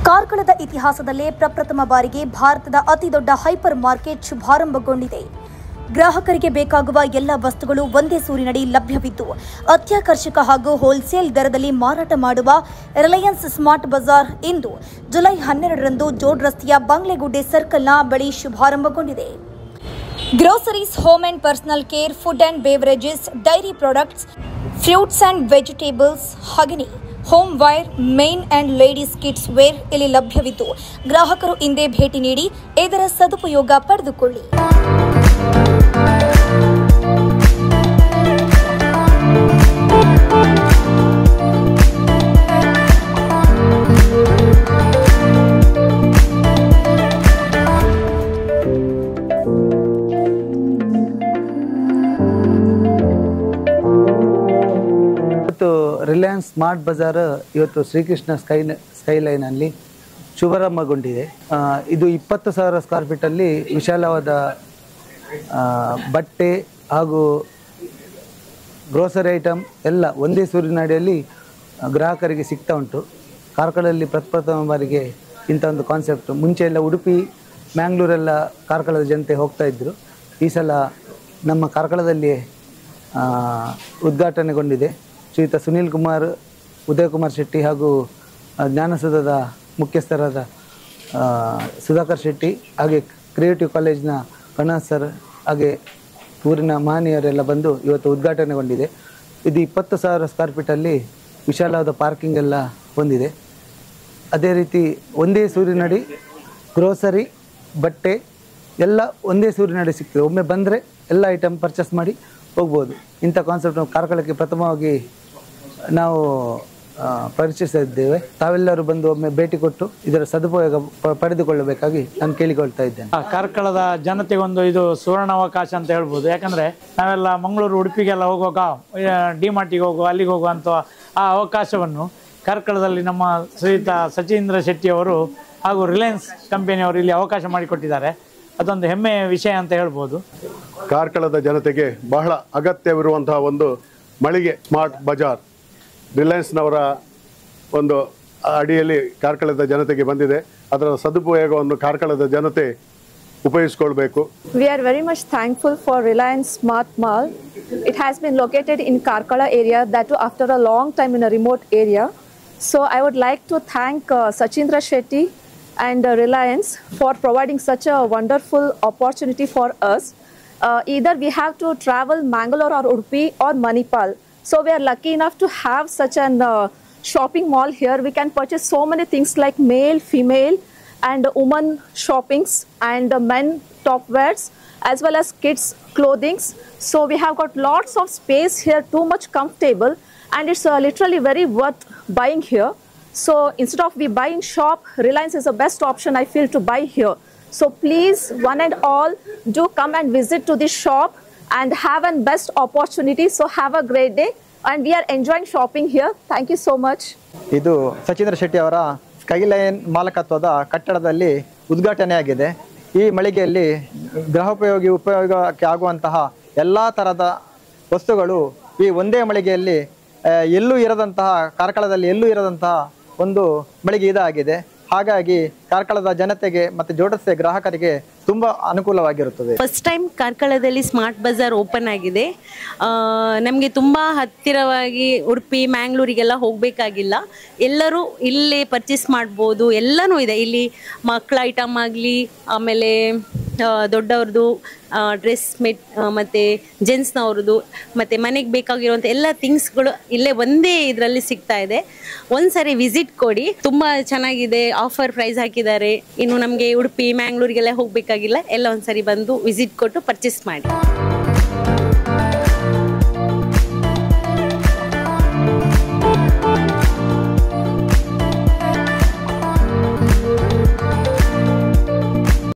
ಕಾರ್ಕಳದ ಇತಿಹಾಸದಲ್ಲೇ ಪ್ರಪ್ರಥಮ ಬಾರಿಗೆ ಭಾರತದ ಅತಿದೊಡ್ಡ ಹೈಪರ್ ಮಾರ್ಕೆಟ್ ಶುಭಾರಂಭಗೊಂಡಿದೆ. ಗ್ರಾಹಕರಿಗೆ ಬೇಕಾಗುವ ಎಲ್ಲ ವಸ್ತುಗಳು ಒಂದೇ ಸೂರಿನಡಿ ಲಭ್ಯವಿದ್ದು ಅತ್ಯಾಕರ್ಷಕ ಹಾಗೂ ಹೋಲ್ಸೇಲ್ ದರದಲ್ಲಿ ಮಾರಾಟ ಮಾಡುವ ರಿಲಯನ್ಸ್ ಸ್ಮಾರ್ಟ್ ಬಜಾರ್ ಇಂದು ಜುಲೈ 12ರಂದು ಜೋಡ್ ರಸ್ತೆಯ ಬಂಗ್ಲೆಗುಡ್ಡೆ ಸರ್ಕಲ್ನ ಬಳಿ ಶುಭಾರಂಭಗೊಂಡಿದೆ. Groceries, home and personal care, food and beverages, dairy products, fruits and vegetables ಹಾಗೆಯೇ home wear, men and ladies kids wear ಇಲ್ಲಿ ಲಭ್ಯವಿದ್ದು ಗ್ರಾಹಕರು ಇಂದೇ ಭೇಟಿ ನೀಡಿ ಇದರ ಸದುಪಯೋಗ ಪಡೆದುಕೊಳ್ಳಿ. ರಿಲಯನ್ಸ್ ಸ್ಮಾರ್ಟ್ ಬಜಾರ್ ಇವತ್ತು ಶ್ರೀಕೃಷ್ಣ ಸ್ಕೈಲೈನಲ್ಲಿ ಶುಭಾರಂಭಗೊಂಡಿದೆ. ಇದು 20,000 ಸ್ಕ್ವೇರ್ ಫೀಟಲ್ಲಿ ವಿಶಾಲವಾದ ಬಟ್ಟೆ ಹಾಗೂ ಗ್ರೋಸರಿ ಐಟಮ್ ಎಲ್ಲ ಒಂದೇ ಸೂರಿನಡಿಯಲ್ಲಿ ಗ್ರಾಹಕರಿಗೆ ಸಿಗ್ತಾ ಉಂಟು. ಕಾರ್ಕಳದಲ್ಲಿ ಪ್ರಪ್ರಥಮ ಬಾರಿಗೆ ಇಂಥ ಒಂದು ಕಾನ್ಸೆಪ್ಟ್. ಮುಂಚೆ ಎಲ್ಲ ಉಡುಪಿ, ಮ್ಯಾಂಗ್ಳೂರೆಲ್ಲ ಕಾರ್ಕಳದ ಜನತೆ ಹೋಗ್ತಾ ಇದ್ದರು. ಈ ಸಲ ನಮ್ಮ ಕಾರ್ಕಳದಲ್ಲಿ ಉದ್ಘಾಟನೆಗೊಂಡಿದೆ. ಶ್ರೀಯುತ ಸುನೀಲ್ ಕುಮಾರ್, ಉದಯ್ ಕುಮಾರ್ ಶೆಟ್ಟಿ ಹಾಗೂ ಜ್ಞಾನಸುಧದ ಮುಖ್ಯಸ್ಥರಾದ ಸುಧಾಕರ್ ಶೆಟ್ಟಿ, ಹಾಗೆ ಕ್ರಿಯೇಟಿವ್ ಕಾಲೇಜ್ನ ಕಣಾಸ್ ಸರ್, ಹಾಗೆ ಊರಿನ ಮಹನೀಯರೆಲ್ಲ ಬಂದು ಇವತ್ತು ಉದ್ಘಾಟನೆಗೊಂಡಿದೆ. ಇದು 20,000 ಸ್ಕ್ವೇರ್ ಫೀಟಲ್ಲಿ ವಿಶಾಲವಾದ ಪಾರ್ಕಿಂಗ್ ಎಲ್ಲ ಹೊಂದಿದೆ. ಅದೇ ರೀತಿ ಒಂದೇ ಸೂರಿನಡಿ ಗ್ರೋಸರಿ, ಬಟ್ಟೆ ಎಲ್ಲ ಒಂದೇ ಸೂರಿನಡಿ ಸಿಗ್ತದೆ. ಒಮ್ಮೆ ಬಂದರೆ ಎಲ್ಲ ಐಟಮ್ ಪರ್ಚೇಸ್ ಮಾಡಿ ಹೋಗ್ಬೋದು. ಇಂಥ ಕಾನ್ಸೆಪ್ಟ್ ಕಾರ್ಕಳಕ್ಕೆ ಪ್ರಥಮವಾಗಿ ನಾವು ಪರಿಚಯಿಸಿದ್ದೇವೆ. ತಾವೆಲ್ಲರೂ ಬಂದು ಒಮ್ಮೆ ಭೇಟಿ ಕೊಟ್ಟು ಇದರ ಸದುಪಯೋಗ ಪಡೆದುಕೊಳ್ಳಬೇಕಾಗಿ ನಾನು ಕೇಳಿಕೊಳ್ತಾ ಇದ್ದೇನೆ. ಕಾರ್ಕಳದ ಜನತೆಗೊಂದು ಇದು ಸುವರ್ಣಾವಕಾಶ ಅಂತ ಹೇಳ್ಬೋದು. ಯಾಕಂದರೆ ನಾವೆಲ್ಲ ಮಂಗಳೂರು, ಉಡುಪಿಗೆಲ್ಲ ಹೋಗುವಾಗ ಡಿಮಾರ್ಟಿಗೆ ಹೋಗುವ, ಅಲ್ಲಿಗೆ ಹೋಗುವಂಥ ಆ ಅವಕಾಶವನ್ನು ಕಾರ್ಕಳದಲ್ಲಿ ನಮ್ಮ ಶ್ರೀಯುತ ಸಚೀಂದ್ರ ಶೆಟ್ಟಿಯವರು ಹಾಗೂ ರಿಲಯನ್ಸ್ ಕಂಪನಿಯವರು ಇಲ್ಲಿ ಅವಕಾಶ ಮಾಡಿಕೊಟ್ಟಿದ್ದಾರೆ. ಅದೊಂದು ಹೆಮ್ಮೆಯ ವಿಷಯ ಅಂತ ಹೇಳ್ಬೋದು. ಕಾರ್ಕಳದ ಜನತೆಗೆ ಬಹಳ ಅಗತ್ಯವಿರುವಂತಹ ಒಂದು ಮಳಿಗೆ ಸ್ಮಾರ್ಟ್ ಬಜಾರ್ ರಿಲಯನ್ಸ್ನವರ ಒಂದು ಅಡಿಯಲ್ಲಿ ಕಾರ್ಕಳದ ಜನತೆಗೆ ಬಂದಿದೆ. ಅದರ ಸದುಪಯೋಗವನ್ನು ಕಾರ್ಕಳದ ಜನತೆ ಉಪಯೋಗಿಸಿಕೊಳ್ಳಬೇಕು. We are very much thankful for Reliance Smart Mall. It has been located in Karkala area, that too after a long time in a remote area. So I would like to thank Sachindra Shetty and Reliance for providing such a wonderful opportunity for us. Either we have to travel Mangalore or Udupi or Manipal. So we are lucky enough to have such an shopping mall here. We can purchase so many things like male, female and women shoppings and men top wears as well as kids clothings. So we have got lots of space here, too much comfortable, and it's literally very worth buying here. So instead of we buy in shop, Reliance is the best option I feel to buy here. So please, one and all, do come and visit to this shop and have a best opportunity. So have a great day, and we are enjoying shopping here. Thank you so much. ಇದು ಸಚೀಂದ್ರ ಶೆಟ್ಟಿ ಅವರ skyline ಮಾಲಕತ್ವದ ಕಟ್ಟಡದಲ್ಲಿ ಉದ್ಘಾಟನೆಯಾಗಿದೆ. ಈ ಮಳಿಗೆಯಲ್ಲಿ ಗೃಹೋಪಯೋಗಿ ಉಪಯೋಗಕ್ಕೆ ಆಗುವಂತಹ ಎಲ್ಲ ಥರದ ವಸ್ತುಗಳು ಈ ಒಂದೇ ಮಳಿಗೆಯಲ್ಲಿ ಎಲ್ಲೂ ಇರದಂತಹ, ಕಾರ್ಕಳದಲ್ಲಿ ಎಲ್ಲೂ ಇರದಂತಹ ಒಂದು ಮಳಿಗೆ ಇದಾಗಿದೆ. ಹಾಗಾಗಿ ಕಾರ್ಕಳದ ಜನತೆಗೆ ಮತ್ತು ಜೋಡಸೆ ಗ್ರಾಹಕರಿಗೆ ತುಂಬ ಅನುಕೂಲವಾಗಿರುತ್ತದೆ. ಫಸ್ಟ್ ಟೈಮ್ ಕಾರ್ಕಳದಲ್ಲಿ ಸ್ಮಾರ್ಟ್ ಬಜಾರ್ ಓಪನ್ ಆಗಿದೆ. ನಮಗೆ ತುಂಬ ಹತ್ತಿರವಾಗಿ ಉಡುಪಿ, ಮ್ಯಾಂಗ್ಳೂರಿಗೆಲ್ಲ ಹೋಗಬೇಕಾಗಿಲ್ಲ. ಎಲ್ಲರೂ ಇಲ್ಲೇ ಪರ್ಚೇಸ್ ಮಾಡ್ಬೋದು. ಎಲ್ಲನೂ ಇದೆ ಇಲ್ಲಿ. ಮಕ್ಕಳ ಐಟಮ್ ಆಗಲಿ, ಆಮೇಲೆ ದೊಡ್ಡವ್ರದ್ದು ಡ್ರೆಸ್ ಮತ್ತು ಜೆಂಟ್ಸ್ನವ್ರದ್ದು ಮತ್ತು ಮನೆಗೆ ಬೇಕಾಗಿರುವಂಥ ಎಲ್ಲ ಥಿಂಗ್ಸ್ಗಳು ಇಲ್ಲೇ ಒಂದೇ ಇದರಲ್ಲಿ ಸಿಗ್ತಾ ಇದೆ. ಒಂದ್ಸರಿ ವಿಸಿಟ್ ಕೊಡಿ, ತುಂಬ ಚೆನ್ನಾಗಿದೆ. ಆಫರ್ ಪ್ರೈಸ್ ಹಾಕಿದ್ದಾರೆ. ಇನ್ನು ನಮಗೆ ಉಡುಪಿ, ಮ್ಯಾಂಗ್ಳೂರಿಗೆಲ್ಲ ಹೋಗಬೇಕಾಗಿಲ್ಲ. ಎಲ್ಲ ಒಂದ್ಸರಿ ಬಂದು ವಿಸಿಟ್ ಕೊಟ್ಟು ಪರ್ಚೇಸ್ ಮಾಡಿ.